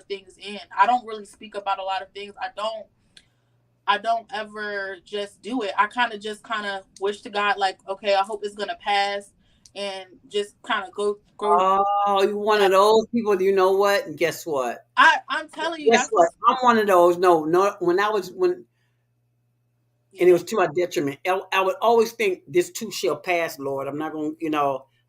things in. I don't really speak about a lot of things. I don't ever just do it. I kind of wish to God, like, okay, I hope it's gonna pass, and just kind of go. Oh, you one of those people. You know what? Guess what? I'm telling you, Guess that's what? what's. I'm one of those. No, no. When and it Yeah. was to my detriment. I would always think this too shall pass, Lord. I'm not going.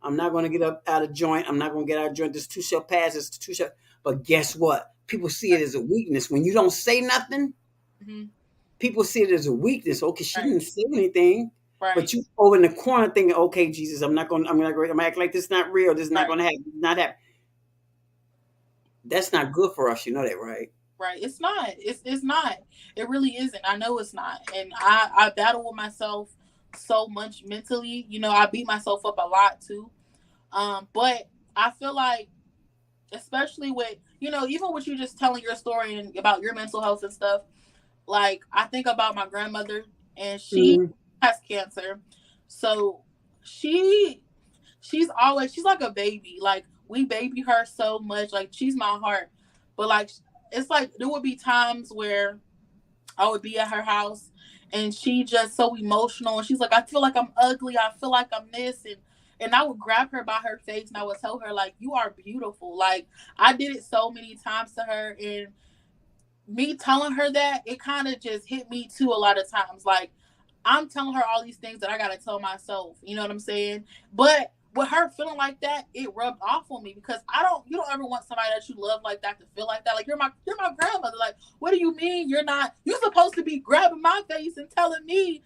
I'm not going to get up out of joint. I'm not going to get out of joint. This too shall pass. This too shall. But guess what? People see it Right. as a weakness when you don't say nothing. Hmm. People see it as a weakness. Okay, she Right. didn't say anything, but Right. you over in the corner thinking, okay, Jesus, I'm not going. I'm going to. I'm act like this is not real. This is not Right. going to happen. Not happen. That's not good for us. You know that, right? Right. It's not. It's not. It really isn't. I know it's not. And I battle with myself so much mentally. I beat myself up a lot too. But I feel like, especially with, even with you just telling your story and about your mental health and stuff, like, I think about my grandmother, and she Mm-hmm. has cancer. So she she's like a baby. Like, we baby her so much. Like, she's my heart. But, like, it's like there would be times where I would be at her house, and she just so emotional, and she's like, I feel like I'm ugly, I feel like I'm this, and I would grab her by her face and I would tell her, like, you are beautiful. Like, I did it so many times to her, and me telling her that, it kind of just hit me too a lot of times. Like, I'm telling her all these things that I gotta tell myself. You know what I'm saying? But with her feeling like that, it rubbed off on me, because you don't ever want somebody that you love like that to feel like that. Like, you're my grandmother. Like, what do you mean you're not? You're supposed to be grabbing my face and telling me.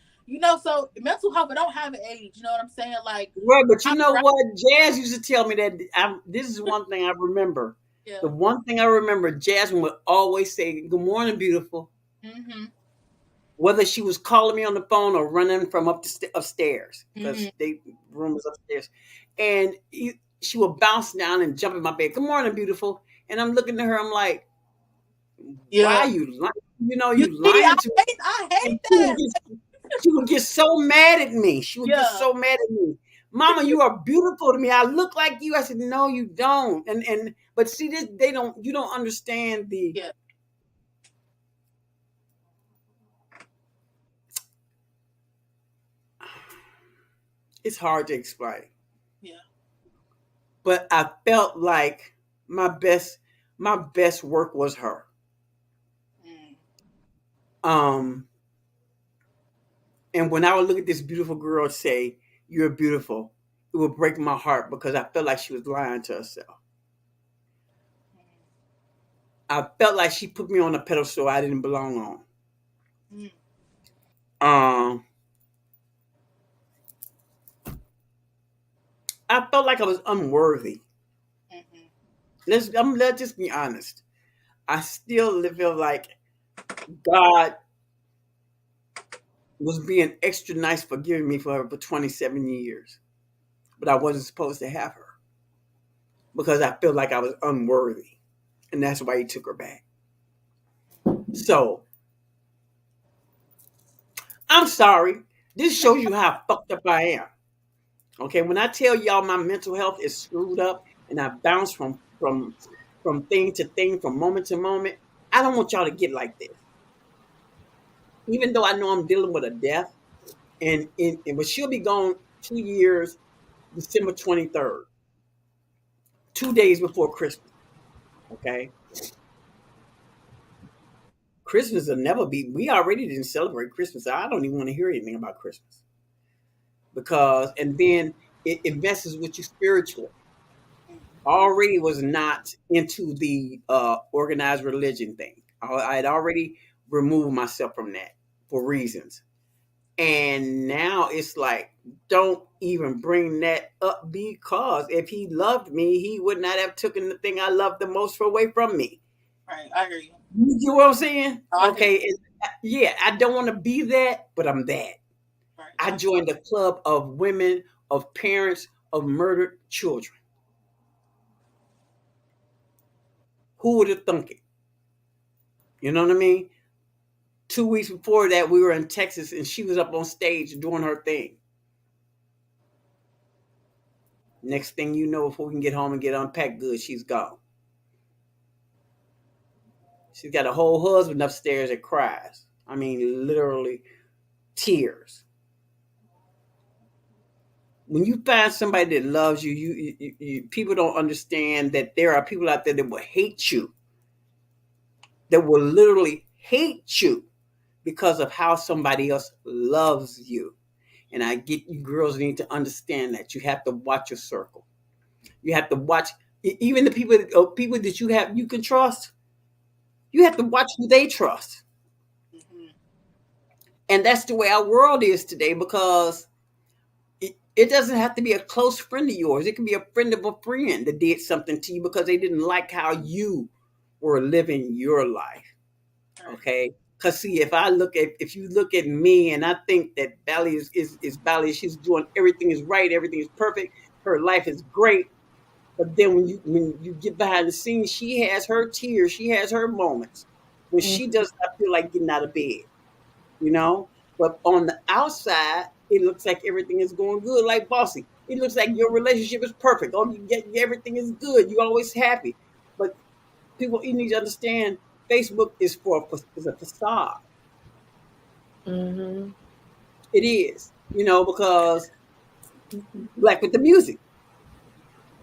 So mental health, it don't have an age. You know what I'm saying? Like, Right, but you I'm know gra- what? Jazz used to tell me that. This is one thing I remember. yeah. The one thing I remember, Jasmine would always say, "Good morning, beautiful." Mhm. Whether she was calling me on the phone or running from upstairs, because Mhm. they room was upstairs, and she would bounce down and jump in my bed. Good morning, beautiful. And I'm looking at her. I'm like, "Why Yeah. are you lying? You You see, lying to me?" I hate And that. she would get so mad at me. She would get Yeah. so mad at me. Mama, you are beautiful to me. I look like you. I said, no, you don't. And but see this, they don't. You don't understand the. Yeah. It's hard to explain, Yeah. but I felt like my best my best work was her. Mm. Um, and when I would look at this beautiful girl and say, "You're beautiful," it would break my heart because I felt like she was lying to herself. I felt like she put me on a pedestal I didn't belong on. Mm. Um, I felt like I was unworthy. Mhm. Let's just be honest. I still feel like God was being extra nice for giving me for 27 years, but I wasn't supposed to have her because I feel like I was unworthy, and that's why He took her back. So I'm sorry. This shows you how fucked up I am. Okay, when I tell y'all my mental health is screwed up and I bounce from thing to thing, from moment to moment, I don't want y'all to get like this. Even though I know I'm dealing with a death, but she'll be gone 2 years, December 23rd, 2 days before Christmas. Okay, Christmas will never be. We already didn't celebrate Christmas. I don't even want to hear anything about Christmas because, and then it messes with you spiritually. Already was not into the organized religion thing. I had already removed myself from that for reasons. And now it's like, don't even bring that up because if he loved me, he would not have taken the thing I love the most away from me. Right. I hear you. You get what I'm saying? Oh, I hear you. Okay. Yeah, I don't want to be that, but I'm that. Right. I joined a club of women, of parents, of murdered children. Who would have thunk it? You know what I mean? 2 weeks before that, we were in Texas and she was up on stage doing her thing. Next thing you know, before we can get home and get unpacked good, she's gone. She's got a whole husband upstairs that cries. I mean, literally tears. When you find somebody that loves you, people don't understand that there are people out there that will hate you, that will literally hate you because of how somebody else loves you. And I get you girls need to understand that you have to watch your circle. You have to watch even the people that you can trust. You have to watch who they trust. Mm-hmm. And that's the way our world is today because it doesn't have to be a close friend of yours. It can be a friend of a friend that did something to you because they didn't like how you were living your life. Okay? Because see, if you look at me and I think that Bali is Bali, she's doing everything is right, everything is perfect, her life is great. But then when you get behind the scenes, she has her tears, she has her moments when she does not feel like getting out of bed, you know. But on the outside, it looks like everything is going good, like Bossie. It looks like your relationship is perfect. Oh, you get everything is good. You're always happy. But people, you need to understand, Facebook is a facade. Mm-hmm. It is, because like with the music,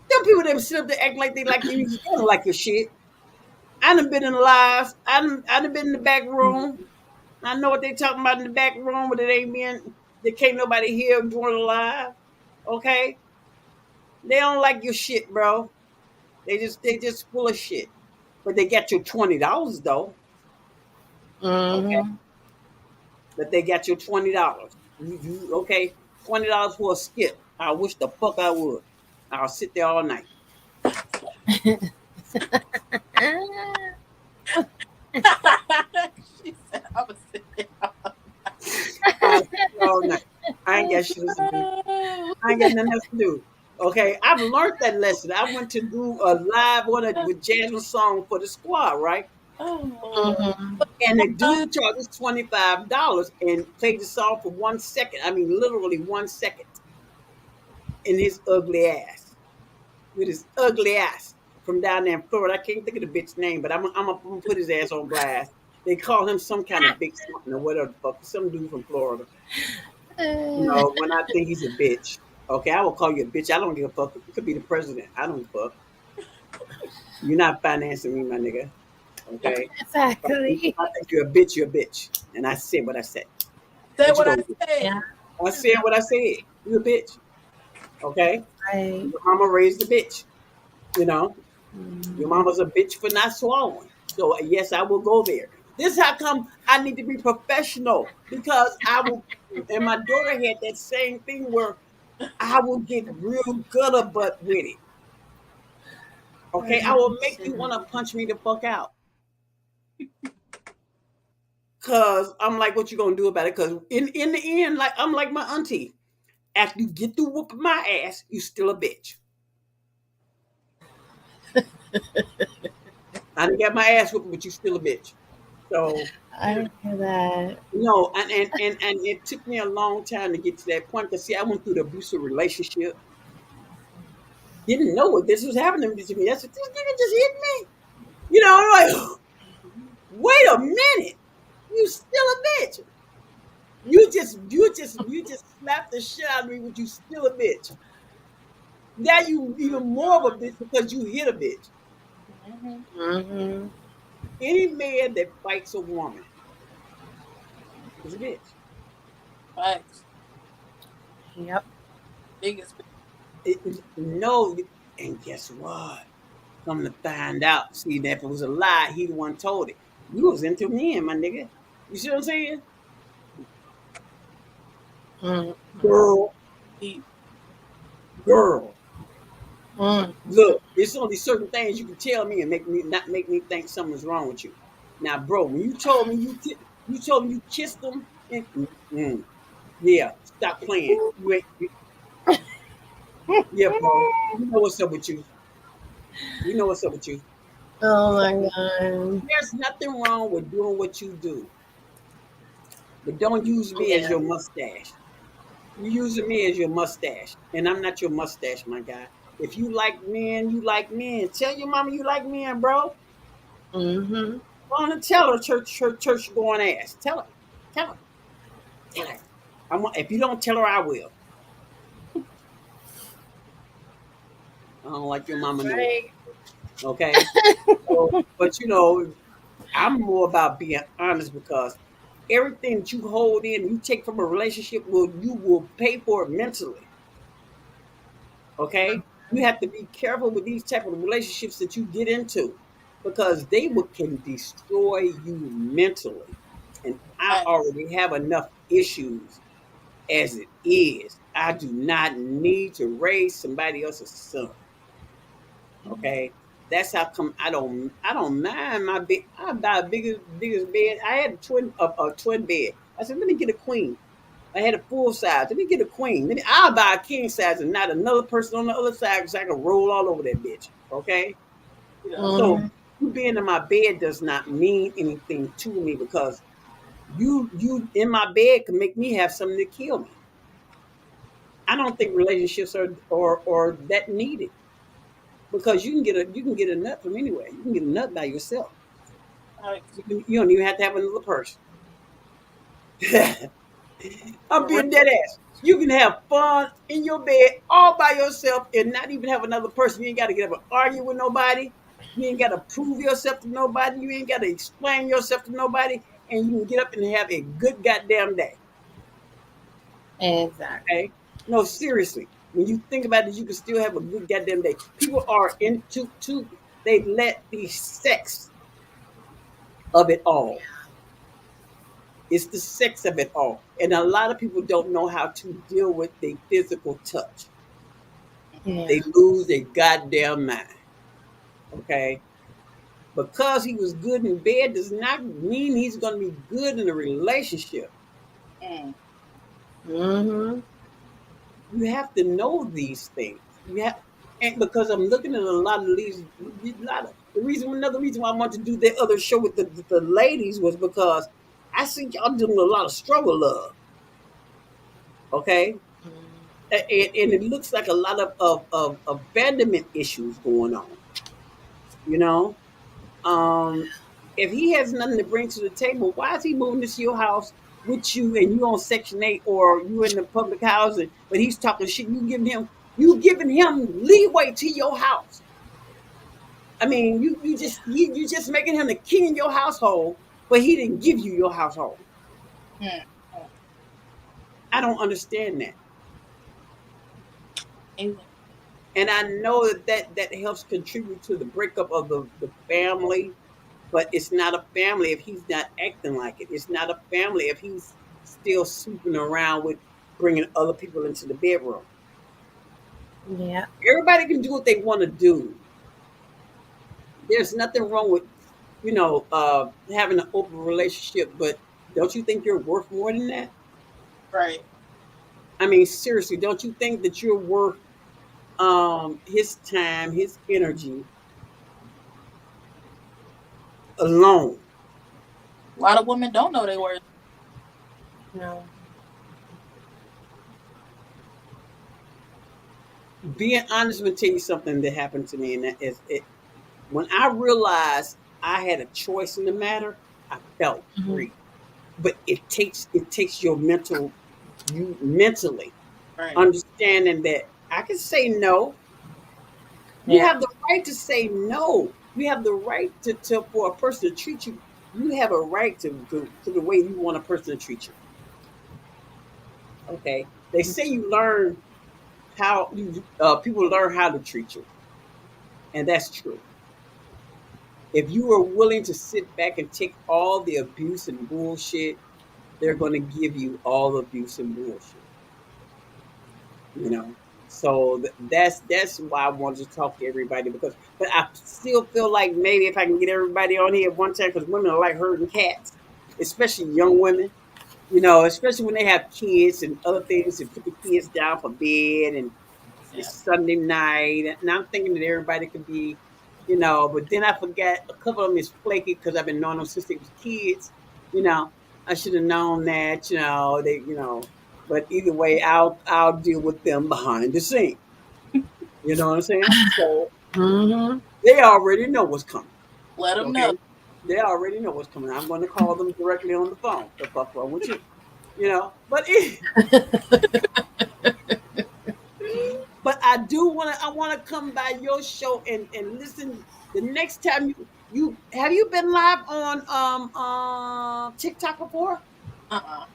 them people that sit up there acting like they like your music, they don't like your shit. I done been in the lives. I done been in the back room. I know what they talking about in the back room, but it ain't being. There can't nobody hear during the live. Okay, they don't like your shit, bro. They just full of shit. But they got your $20 though. Okay, Mm-hmm. but they got your $20. You okay? $20 for a skip. I wish the fuck I would. I'll sit there all night. She said, "I was sitting I'll sit there all night. I ain't got shit else to do. I ain't got nothing else to do. Okay, I've learned that lesson. I went to do a live with Jasmine song for the squad, right? Oh, And the dude charges $25 and played the song for 1 second. I mean, literally 1 second. In his ugly ass, with his ugly ass from down there in Florida. I can't think of the bitch name, but I'm gonna put his ass on blast. They call him some kind of big something or whatever the fuck. Some dude from Florida. When I think he's a bitch. Okay, I will call you a bitch. I don't give a fuck. You could be the president. I don't give a fuck. You're not financing me, my nigga. Okay? Exactly. I think you're a bitch, you're a bitch. And I said what I said. say What you what I gonna do? said." Yeah. I said what I said. You a bitch. Okay? Right. Your mama raised a bitch. You know? Your Mm-hmm. mama's a bitch for not swallowing. So yes, I will go there. This is how come I need to be professional because I will. And my daughter had that same thing where I will get real gutter butt with it. Okay, I will make you want to punch me the fuck out. Cause I'm like, what you gonna do about it? Cause in the end, like I'm like my auntie. After you get through whooping my ass, you still a bitch. I done got my ass whooping, but you still a bitch. So I hear that. no, and it took me a long time to get to that point. Cause see, I went through the abusive relationship. Didn't know what this was happening to me. That's what this nigga just hit me. I'm like, wait a minute, you still a bitch. You just slapped the shit out of me, but you still a bitch. Now you even more of a bitch because you hit a bitch. Mm-hmm. Mm-hmm. Any man that fights a woman is a bitch. Facts. Yep. Biggest. No, and guess what? Come to find out, see that if it was a lie, he the one told it. You was into me, my nigga. You see what I'm saying? Mm-hmm. Girl, Deep. girl. Mm-hmm. Look, there's only certain things you can tell me and make me think something's wrong with you. Now, bro, when you told me you kissed him, yeah, stop playing. Yeah, bro. You know what's up with you. You know what's up with you. Oh So my god. there's nothing wrong with doing what you do, but don't use me as Yeah. your mustache. You using me as your mustache, and I'm not your mustache, my guy. If you like men, you like men. Tell your mama you like men, bro. Mm-hmm. Go on and tell her, church going ass. Tell her. Tell her. Tell her. If you don't tell her, I will. I don't like your mama no more. Right. Okay? So, but I'm more about being honest because everything that you hold in, you take from a relationship, you will pay for it mentally. Okay? You have to be careful with these type of relationships that you get into because can destroy you mentally. And I Right. already have enough issues as it is. I do not need to raise somebody else's son. Okay, that's how come I don't mind my bed. I buy a biggest bed. I had a twin bed. I said, let me get a queen. I had a full size. Let me get a queen. I'll buy a king size and not another person on the other side because I can roll all over that bitch. Okay, Yeah. so Mm-hmm. you being in my bed does not mean anything to me because you in my bed can make me have something to kill me. I don't think relationships are that needed because you can get a nut from anywhere. You can get a nut by yourself. Right. You don't even have to have another person. I'm For real. being dead ass. You can have fun in your bed all by yourself and not even have another person. You ain't got to get up and argue with nobody. You ain't got to prove yourself to nobody. You ain't got to explain yourself to nobody. And you can get up and have a good goddamn day. Exactly. Okay? No, seriously. When you think about it, you can still have a good goddamn day. People are into they let the sex of it all. It's the sex of it all. And a lot of people don't know how to deal with the physical touch. Yeah. They lose their goddamn mind. Okay? Because he was good in bed does not mean he's going to be good in a relationship. Mm. Mm-hmm. You have to know these things. You have, and because I'm looking at a lot of these, another reason why I want to do that other show with the ladies was because I see y'all doing a lot of struggle love. Okay? And it looks like a lot of abandonment issues going on. You know, um, if he has nothing to bring to the table, why is he moving to your house with you and you on Section 8 or you in the public housing? But he's talking shit. You giving him leeway to your house. I mean, you just making him the king in your household, but he didn't give you your household. Mm. I don't understand that. Mm. And I know that helps contribute to the breakup of the family, but it's not a family if he's not acting like it. It's not a family if he's still sweeping around with bringing other people into the bedroom. Yeah. Everybody can do what they want to do. There's nothing wrong with having an open relationship, but don't you think you're worth more than that? Right. I mean, seriously, don't you think that you're worth his time, his energy alone? A lot of women don't know they worth. No. Being honest, I'm gonna tell you something that happened to me, and that is it. When I realized I had a choice in the matter, I felt Mm-hmm. free. But it takes you mentally Right. understanding that I can say no. You Yeah. have the right to say no. You have the right to for a person to treat you. You have a right to the way you want a person to treat you. Okay. They say you learn how you people learn how to treat you, and that's true. If you are willing to sit back and take all the abuse and bullshit, they're going to give you all the abuse and bullshit. You know, so that's why I wanted to talk to everybody but I still feel like maybe if I can get everybody on here at one time because women are like herding cats, especially young women. Especially when they have kids and other things and put the kids down for bed and Yeah. it's Sunday night. And I'm thinking that everybody could be, but then I forgot a couple of them is flaky because I've been knowing them since they was kids. You know, I should have known that, but either way, I'll deal with them behind the scene. You know what I'm saying? So Mm-hmm. they already know what's coming. Let them know. Okay. They already know what's coming. I'm going to call them directly on the phone. The fuck wrong with you? But but I do want to. I want to come by your show and listen. The next time you have you been live on TikTok before? Uh-uh.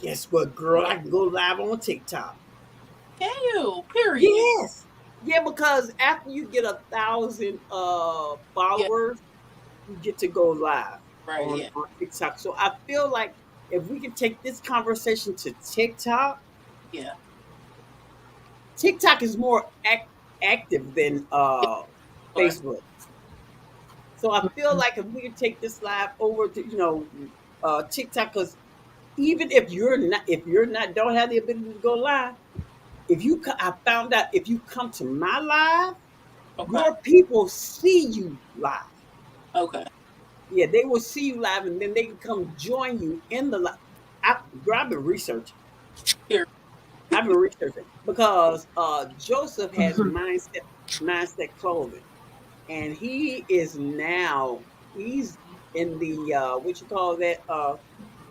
Guess what, girl? I can go live on TikTok. Can you? Period. Yes. Yeah, because after you get 1,000 Yeah. followers, you get to go live Right. on, Yeah. on TikTok. So I feel like if we can take this conversation to TikTok, Yeah. TikTok is more active than Or, Facebook. So I feel like if we can take this live over to TikTok, because even if you're not don't have the ability to go live, I found out if you come to my live, okay. your people see you live. Okay. Yeah, they will see you live, and then they can come join you in the live. I've been researching. Here. I've been researching because Joseph has mindset clothing, and he's in the what you call that?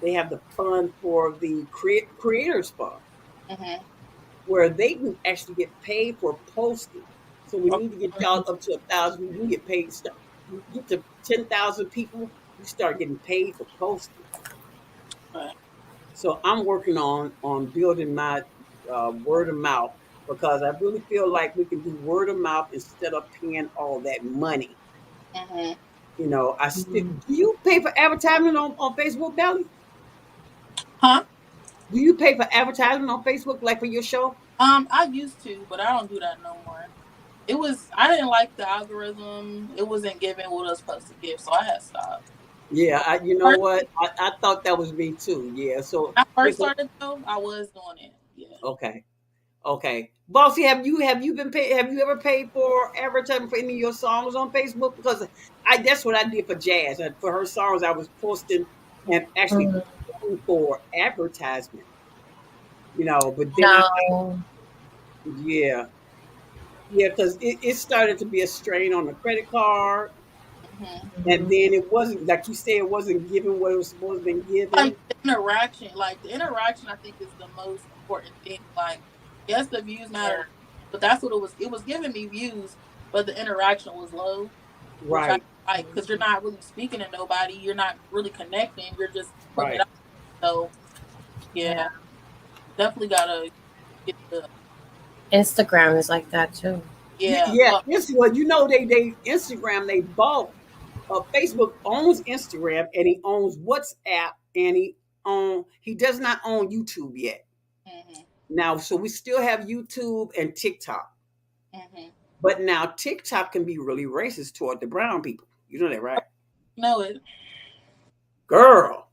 They have the fund for the creators fund Mm-hmm. where they can actually get paid for posting. So we Okay. need to get y'all up to 1,000. We can get paid. You get to 10,000 people, you start getting paid for posting. So I'm working on building my word of mouth because I really feel like we can do word of mouth instead of paying all that money. Mm-hmm. Do you pay for advertisement on Facebook, Belly? Huh? Do you pay for advertisement on Facebook like for your show? I used to, but I don't do that no more. I didn't like the algorithm. It wasn't giving what it was supposed to give, so I had stopped. Yeah, But you know first, what? I thought that was me too. Yeah, so when I yeah, first started though, I was doing it. Yeah. okay. Okay, Bossie, have you been paid? Have you ever paid for advertising for any of your songs on Facebook? Because that's what I did for Jazz. For her songs, I was posting and actually Mm, paying for advertisement. But then no. yeah, yeah, because it started to be a strain on the credit card, Mm-hmm. and Mhm. then it wasn't like you said, it wasn't giving what it was supposed to be Like given. the interaction, I think is the most important thing. Like, yes, the views matter, Yeah. but that's what it was. It was giving me views, but the interaction was low, which I Right, like because you're not really speaking to nobody. You're not really connecting. You're just putting it right. out. So Yeah. yeah, definitely gotta get the Instagram is like that too. yeah. Yeah, well, they Instagram they bought. Facebook owns Instagram and he owns WhatsApp and he does not own YouTube yet. Mm-hmm, Now, so we still have YouTube and TikTok, mm-hmm. but now TikTok can be really racist toward the brown people. You know that, right? Know it. Girl,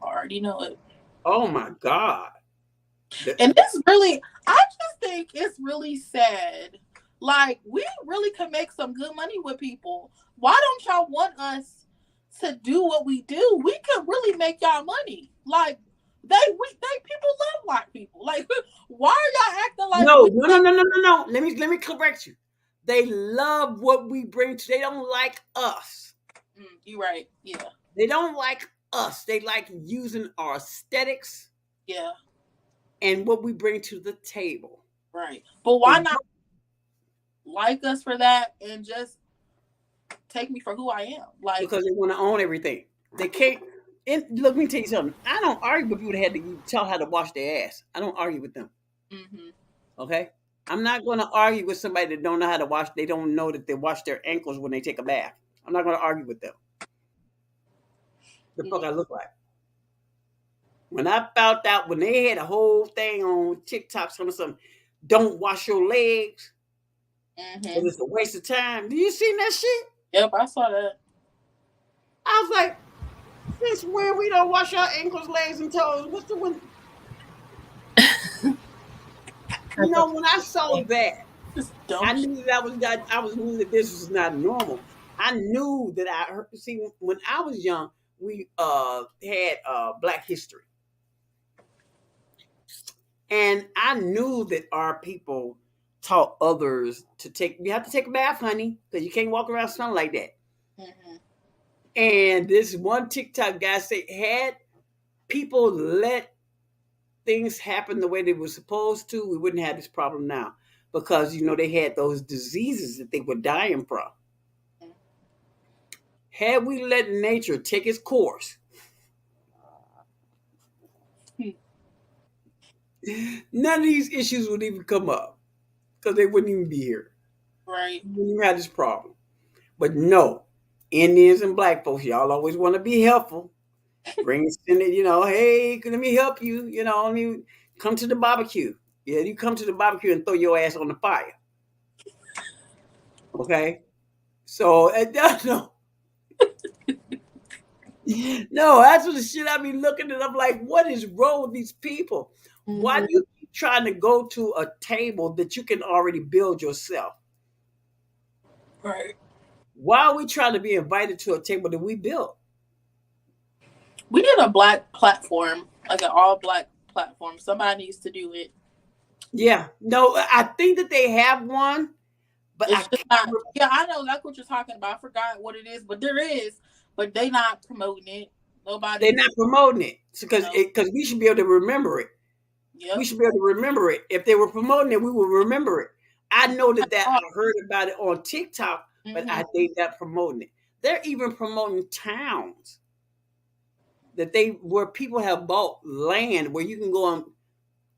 Already know it. oh my God. The- And it's really, I just think it's really sad. Like, we really can make some good money with people. Why don't y'all want us to do what we do? We could really make y'all money. Like, they people love black people. Like, why are y'all acting like no, we no, no, can't? no, no, no, no. Let me correct you. They love what we bring to. They don't like us. You right. Yeah. They don't like us. They like using our aesthetics Yeah. and what we bring to the table. Right. But why And not like us for that and just take me for who I am? Like, because they want to own everything. They can't. And look, let me tell you something. I don't argue with people that had to tell how to wash their ass. I don't argue with them. mm-hmm. Okay, I'm not going to argue with somebody that don't know how to wash. They don't know that they wash their ankles when they take a bath. I'm not going to argue with them. The fuck I look like. When I found out when they had a whole thing on TikTok, something, don't wash your legs Mm-hmm. because it's a waste of time. Do you seen that shit? Yep, I saw that. I was like, since when we don't wash our ankles, legs, and toes? What's the one? When I saw that, Just dumb I shit. knew that I was knew that this was not normal. I knew that I heard. See, when I was young, we had Black History, and I knew that our people taught others to take. You have to take a bath, honey, because you can't walk around smelling like that. Mm-hmm. And this one TikTok guy said, had people let things happen the way they were supposed to, we wouldn't have this problem now. Because, they had those diseases that they were dying from. Had we let nature take its course, none of these issues would even come up because they wouldn't even be here. Right. We wouldn't even have this problem. But no, Indians and black folks, y'all always want to be helpful. Bring in it, hey, let me help you. Let me come to the barbecue. Yeah, you come to the barbecue and throw your ass on the fire. Okay? So, no. No, that's what the shit I be looking at. I'm like, what is wrong with these people? Why do you keep trying to go to a table that you can already build yourself? Right. Why are we trying to be invited to a table that we built? We need a black platform, like an all black platform. Somebody needs to do it. Yeah. No, I think that they have one, but it's just not. Yeah, I know that's what you're talking about. I forgot what it is, but there is, but they not promoting it. Nobody. They're not promoting it because we should be able to remember it. Yep. We should be able to remember it. If they were promoting it, we would remember it. I know that I heard about it on TikTok, but I think they're promoting it. They're even promoting towns where people have bought land where you can go and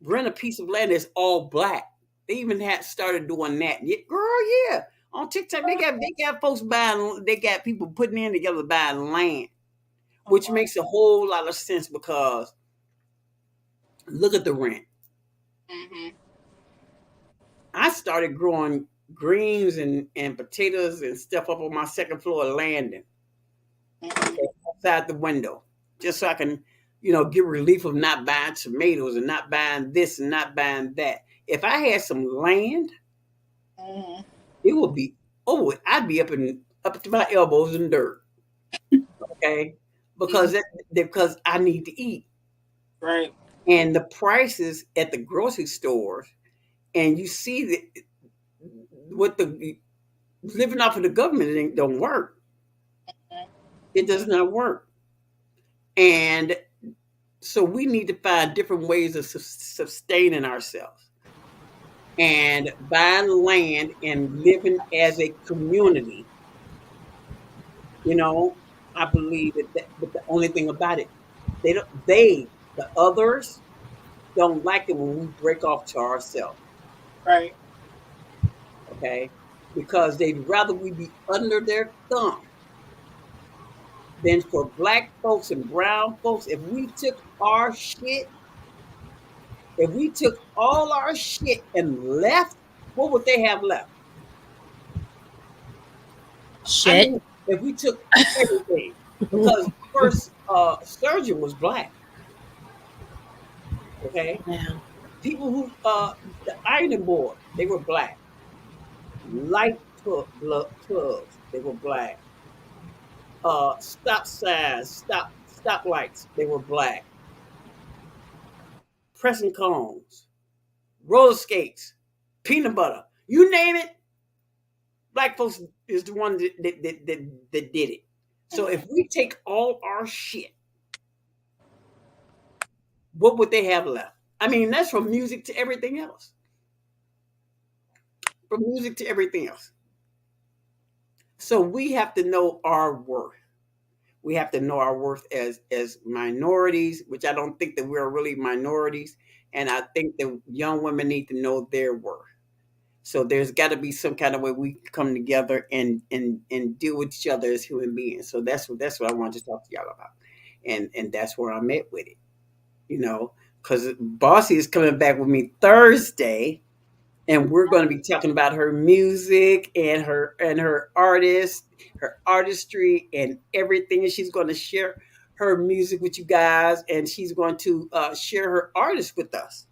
rent a piece of land that's all black. They even had started doing that. Girl, yeah. On TikTok, they got folks buying. They got people putting in together buying land, which makes a whole lot of sense because look at the rent. I started growing greens and potatoes and stuff up on my second floor landing outside the window, just so I can, get relief of not buying tomatoes and not buying this and not buying that. If I had some land, it would be I'd be up to my elbows in dirt. Okay, because I need to eat. Right. And the prices at the grocery stores, and you see that what the living off of the government don't work. It does not work. And so we need to find different ways of sustaining ourselves and buying land and living as a community. I believe but the only thing about it, the others don't like it when we break off to ourselves. Right. Okay? Because they'd rather we be under their thumb than for black folks and brown folks. If we took all our shit and left, what would they have left? Shit. I mean, if we took everything, because the first surgeon was black. Okay? Yeah. People who, the ironing board, they were black. Light plugs, they were black. Stop signs, stop lights, they were black. Pressing cones, roller skates, peanut butter, you name it. Black folks is the one that did it. So if we take all our shit, what would they have left? I mean, that's from music to everything else. From music to everything else. So we have to know our worth. We have to know our worth as minorities, which I don't think that we're really minorities. And I think that young women need to know their worth. So there's got to be some kind of way we come together and deal with each other as human beings. So that's what I wanted to talk to y'all about. And that's where I'm at with it. Because Bossie is coming back with me Thursday. And we're going to be talking about her music and her artistry and everything. And she's going to share her music with you guys, and she's going to share her artists with us.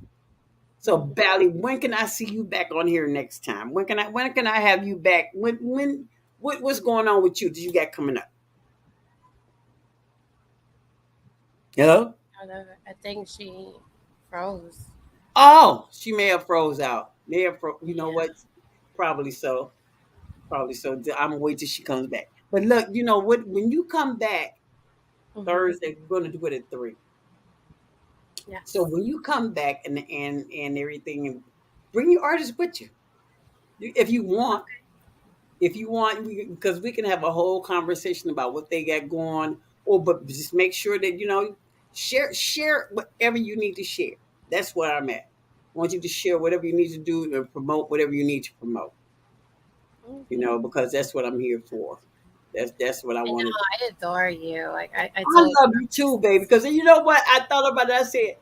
So, Bali, when can I see you back on here next time? When can I have you back? What's going on with you that you got coming up? Hello? I think she froze. Oh, she may have froze out. You know what? Probably so. I'm gonna wait till she comes back. But look, you know what? When you come back Hmm. Thursday, we're gonna do it at 3. So Yes. when you come back and everything, and bring your artist with you if you want. Okay. If you want, because we can have a whole conversation about what they got going, or but just make sure that share whatever you need to share. That's where I'm at. I want you to share whatever you need to do and promote whatever you need to promote. Okay. Because that's what I'm here for. That's what I I want to do. know. I adore you. Like I I told love you too, baby. Because you know what? I thought about it. I said,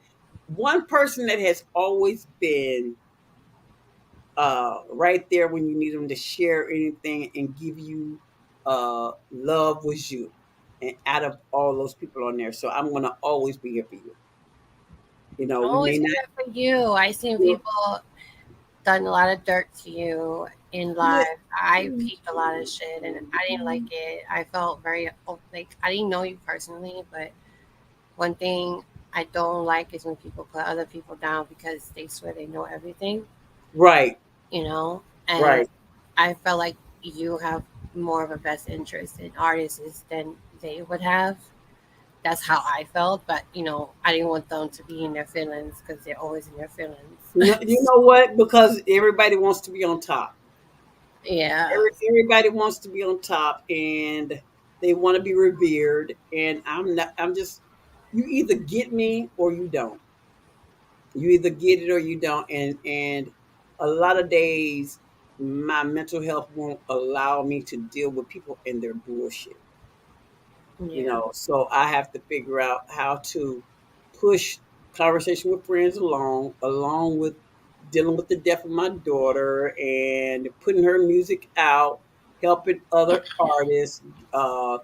one person that has always been right there when you need them to share anything and give you love was you. And out of all those people on there, so I'm gonna always be here for you. I'm We may always not. here for you. I seen people done a lot of dirt to you in Yeah, life. I peeped a lot of shit and I didn't like it. I felt very like I didn't know you personally, but one thing I don't like is when people put other people down because they swear they know everything, right, you know? And right. I felt like you have more of a best interest in artists than they would have. That's how I felt, but I didn't want them to be in their feelings because they're always in their You feelings. know what? Because everybody wants to be on top. Yeah. Everybody wants to be on top, and they want to be revered. And I'm not. I'm just. You either get me or you don't. You either get it or you don't. And a lot of days, my mental health won't allow me to deal with people and their bullshit. Yeah. So I have to figure out how to push conversation with friends along with dealing with the death of my daughter and putting her music out, helping other artists, uh,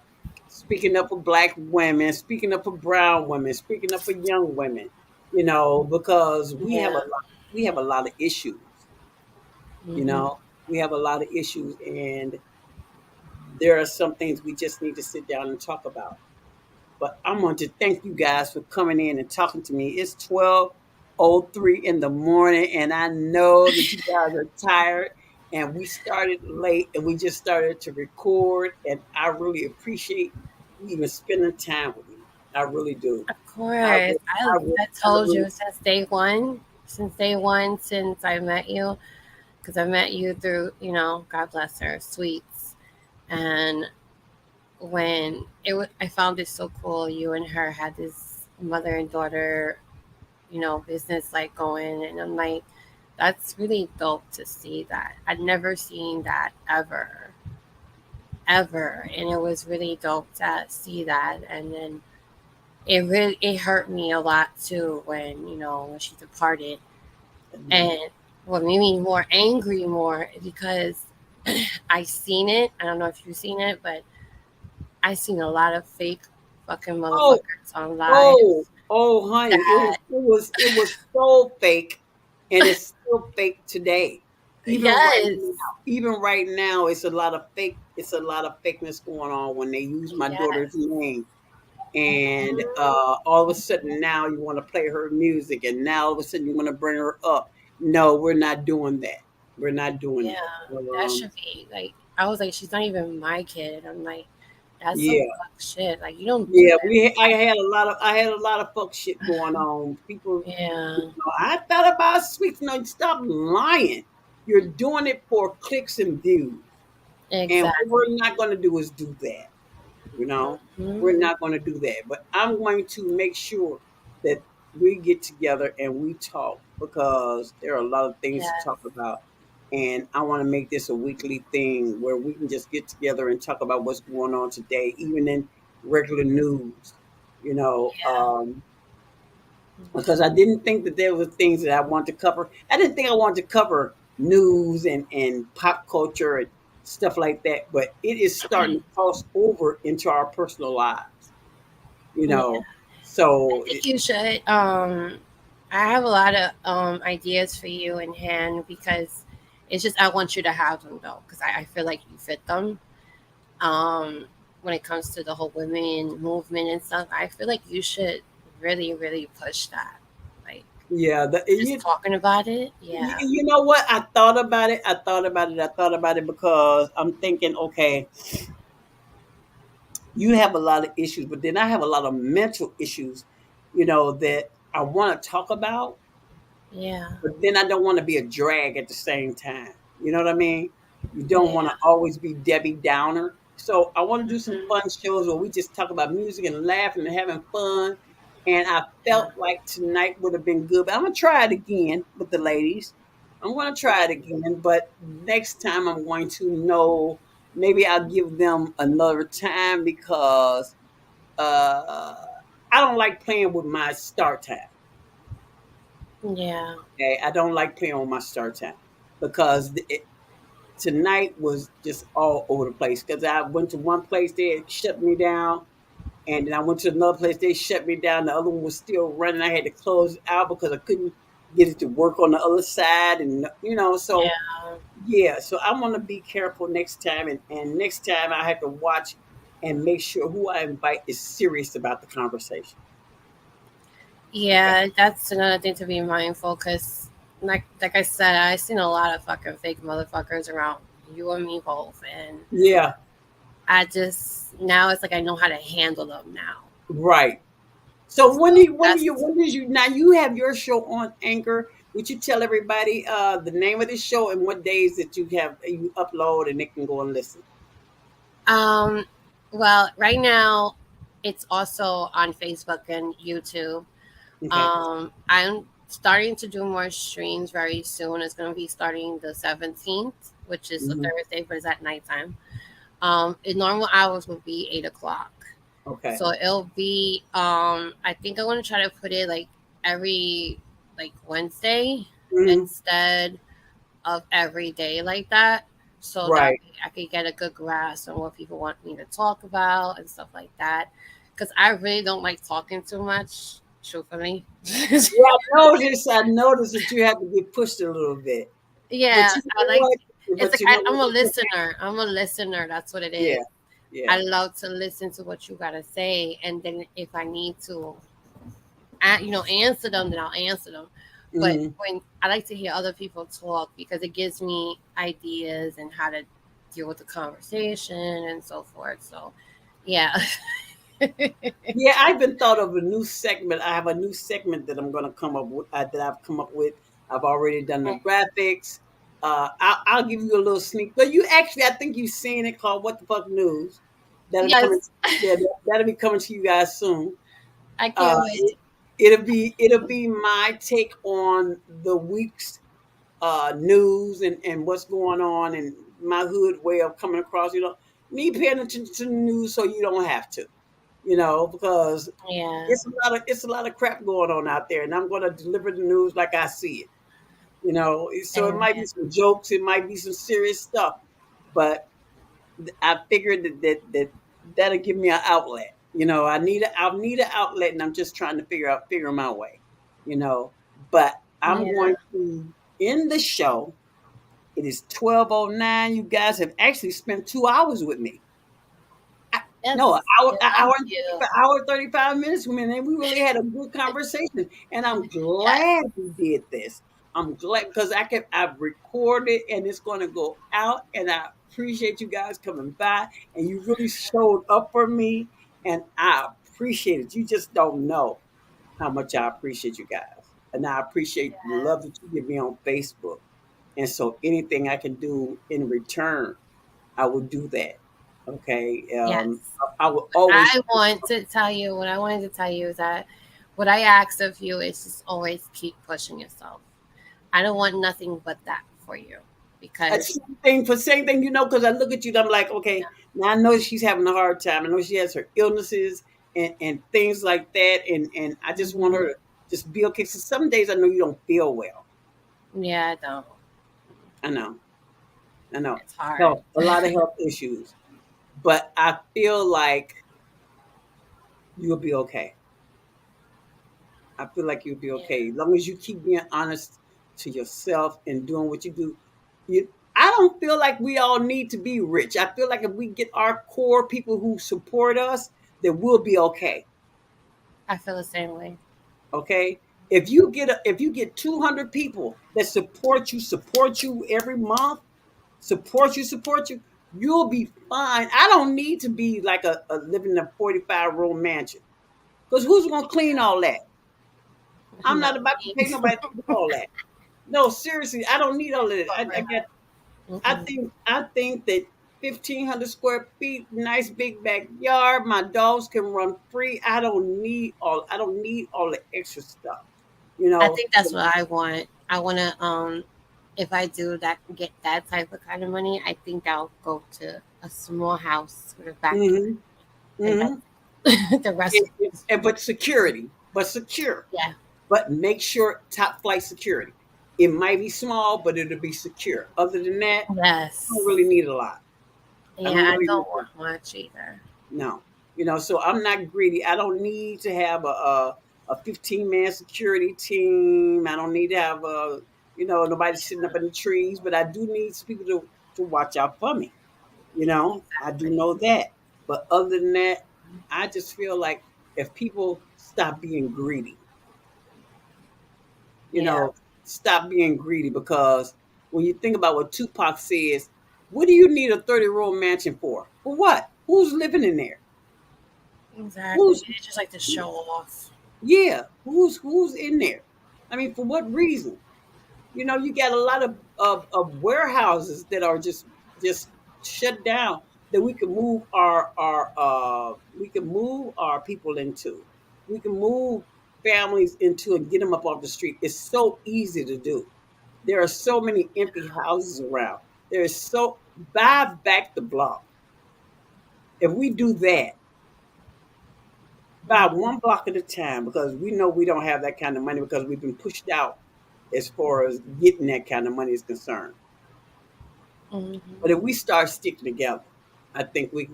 speaking up for black women, speaking up for brown women, speaking up for young women, because Yeah. we have a lot of issues, you Hmm. know, we have a lot of issues, and there are some things we just need to sit down and talk about. But I want to thank you guys for coming in and talking to me. It's 12:03 in the morning, and I know that you guys are tired. And we started late, and we just started to record. And I really appreciate you even spending time with me. I really do. Of I course. really, I, I I told really, you since day one, since I met you, because I met you through, God bless her, Sweets. And when I found it so cool, you and her had this mother and daughter, business like going. And I'm like, that's really dope to see that. I'd never seen that ever, ever. And it was really dope to see that. And then it hurt me a lot too when she departed, and what made me more angry more because I seen it. I don't know if you've seen it, but I seen a lot of fake fucking oh, motherfuckers on oh, lives oh, honey, that it was so fake, and it's still fake today. yes, Even right now, it's a lot of fake. It's a lot of fakeness going on when they use my daughter's yes. name, and Mhm. all of a sudden now you want to play her music, and now all of a sudden you want to bring her up. No, we're not doing that. We're not doing Yeah, that. that should be like, I was like, she's not even my kid. I'm like, that's some Yeah, fuck shit. Like, you don't do yeah. that. I had a lot of fuck shit going on. People, Yeah, I thought about sweets. No, stop lying. You're doing it for clicks and views. And what exactly. we're not going to do is do that. You know, Hmm. we're not going to do that. But I'm going to make sure that we get together and we talk, because there are a lot of things to Yes, talk about. And I want to make this a weekly thing where we can just get together and talk about what's going on today, even in regular news, you know. yeah. Um, because I didn't think that there were things that I wanted to cover. I didn't think I wanted to cover news and pop culture and stuff like that, but it is starting to cross over into our personal lives, you Yeah. know. I So, think you should. I have a lot of ideas for you in hand because it's just I want you to have them though because I feel like you fit them. Um, when it comes to the whole women movement and stuff, I feel like you should really, really push that. Like yeah, just talking about it. Yeah. you know what? I thought about it. I thought about it. I thought about it because I'm thinking, okay, You have a lot of issues, but then I have a lot of mental issues, that I want to talk about, Yeah. but then I don't want to be a drag at the same time. You know what I mean? You don't want to Yeah. always be Debbie Downer. So I want to do some Mhm. fun shows where we just talk about music and laughing and having fun. And I Yeah. felt like tonight would have been good, but I'm gonna try it again with the ladies. I'm gonna try it again, but next time I'm going to know. Maybe I'll give them another time because uh, I don't like playing with my start time. Yeah. Okay, I don't like playing with my start time because tonight was just all over the place. Because I went to one place, they shut me down, and then I went to another place, they shut me down. The other one was still running. I had to close it out because I couldn't get it to work on the other side, and so Yeah. yeah. So I want to be careful next time, and next time I have to watch and make sure who I invite is serious about the conversation. Okay. Yeah, that's another thing to be mindful because, like I said, I've seen a lot of fucking fake motherfuckers around you and me both, and Yeah. I just now it's like I know how to handle them now. Right. So So that's when did you now you have your show on Anchor? Would you tell everybody the name of the show and what days that you upload and they can go and listen? um well, right now it's also on Facebook and YouTube. Okay. I'm starting to do more streams very soon. It's going to be starting the 17th, which is a Hmm. Thursday, but it's at nighttime. In normal hours would be 8 o'clock. Okay. So it'll be I think I'm gonna try to put it like every like Wednesday Hmm. instead of every day like that. So that Right. way I could get a good grasp on what people want me to talk about and stuff like that. Because I really don't like talking too much, truthfully. Yeah, I noticed that you have to get pushed a little bit. But Yeah, you I know like what? it's But like you know I'm what? a It's okay. listener. I'm a listener. That's what it Yeah. is. I Yeah. love to listen to what you gotta say, and then if I need to answer them, then I'll answer them. But Hmm. when I like to hear other people talk because it gives me ideas and how to deal with the conversation and so forth. So, yeah. Yeah, I've been thought of a new segment. I have a new segment that I'm going to come up with. That I've come up with. I've already done the graphics. I'll give you a little sneak. But you actually, I think you've seen it called "What the Fuck News." That'll be coming. Yes, Yeah, that'll be coming to you guys soon. I Uh, can't wait. it, it'll be my take on the week's news and what's going on and my hood way of coming across. Me paying attention to the news so you don't have to. Because Yeah, it's a lot of crap going on out there, and I'm going to deliver the news like I see it. So it and might be some jokes, it might be some serious stuff, but I figured that'll give me an outlet. I need an outlet, and I'm just trying to figure my way. You know, but I'm yeah, going to end the show. It is 12:09. You guys have actually spent 2 hours with me. No, yes, hour, I an love hour and you. 35, hour 35 minutes. I mean, and we really had a good conversation, and I'm Yes, glad we did this. I'm glad because I've recorded, and it's going to go out, and I appreciate you guys coming by, and you really showed up for me, and I appreciate it. You just don't know how much I appreciate you guys, and I appreciate the love that you give me on Facebook, and so anything I can do in return, I will do that. Okay. yes. I will always. I want to tell you what I wanted to tell you is that what I ask of you is just always keep pushing yourself. I don't want nothing but that for you because Same thing, because I look at you and I'm like, okay, now I know she's having a hard time. I know she has her illnesses and things like that. And I just want her Mhm. to just be okay. So some days I know you don't feel well. Yeah, I don't. I know. I know. It's hard. A lot of health issues. But I feel like you'll be okay. I feel like you'll be Yeah, okay. As long as you keep being honest to yourself and doing what you do. I don't feel like we all need to be rich. I feel like if we get our core people who support us, then we'll be okay. I feel the same way. Okay. If you get 200 people that support you every month, support you, You'll be fine. I don't need to be like a living in a 45-room mansion. Because who's gonna clean all that? I'm Not not about to pay me. nobody to do all that. No, seriously, I don't need all of it. Mm-mm. I think that 1,500 square feet, nice big backyard. My dogs can run free. I don't need all the extra stuff. You I know. think that's what I want. I want to if I do that, get that type of kind of money, I think I'll go to a small house with a backyard, Mm-hmm. and Mm-hmm. that's the rest. But security, but secure. Yeah. But make sure top flight security. It might be small, but it'll be secure. Other than that, I don't Yes. really need a lot. I don't Yeah, I really need don't want much either. no. So I'm not greedy. I don't need to have a 15-man security team. I don't need to have nobody sitting up in the trees, but I do need some people to watch out for me. I do Exactly. know that. But other than that, I just feel like if people stop being greedy, you Yeah. know, stop being greedy because when you think about what Tupac says, what do you need a 30-room mansion for? For what? Who's living in there? Exactly. Who's They just like to show off. yeah, who's in there? I mean, for what reason? You got a lot of warehouses that are just shut down that we can move our people into. We can move families into and get them up off the street. It's so easy to do. There are so many empty houses around. There's so buy back the block. If we do that, buy one block at a time, because we know we don't have that kind of money because we've been pushed out as far as getting that kind of money is concerned. But Hmm. if we start sticking together, I think we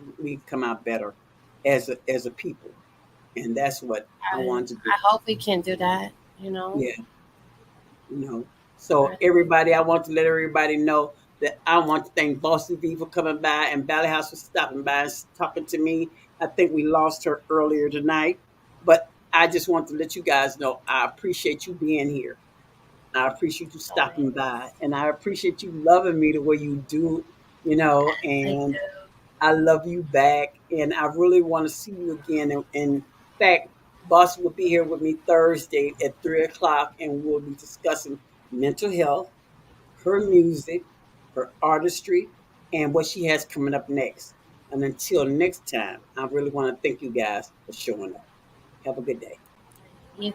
come out better as a people, and that's what I I want to do. I hope we can do that. You know. Yeah, you know. So everybody, I want to let everybody know that I want to thank Bossie V for coming by and Bali House for stopping by and talking to me. I think we lost her earlier tonight, but I just want to let you guys know I appreciate you being here. I appreciate you stopping by, and I appreciate you loving me the way you do, Thank and you. I love you back, and I really want to see you again. And in fact, Boss will be here with me Thursday at 3 o'clock, and we'll be discussing mental health, her music, her artistry, and what she has coming up next. And until next time, I really want to thank you guys for showing up. Have a good day. You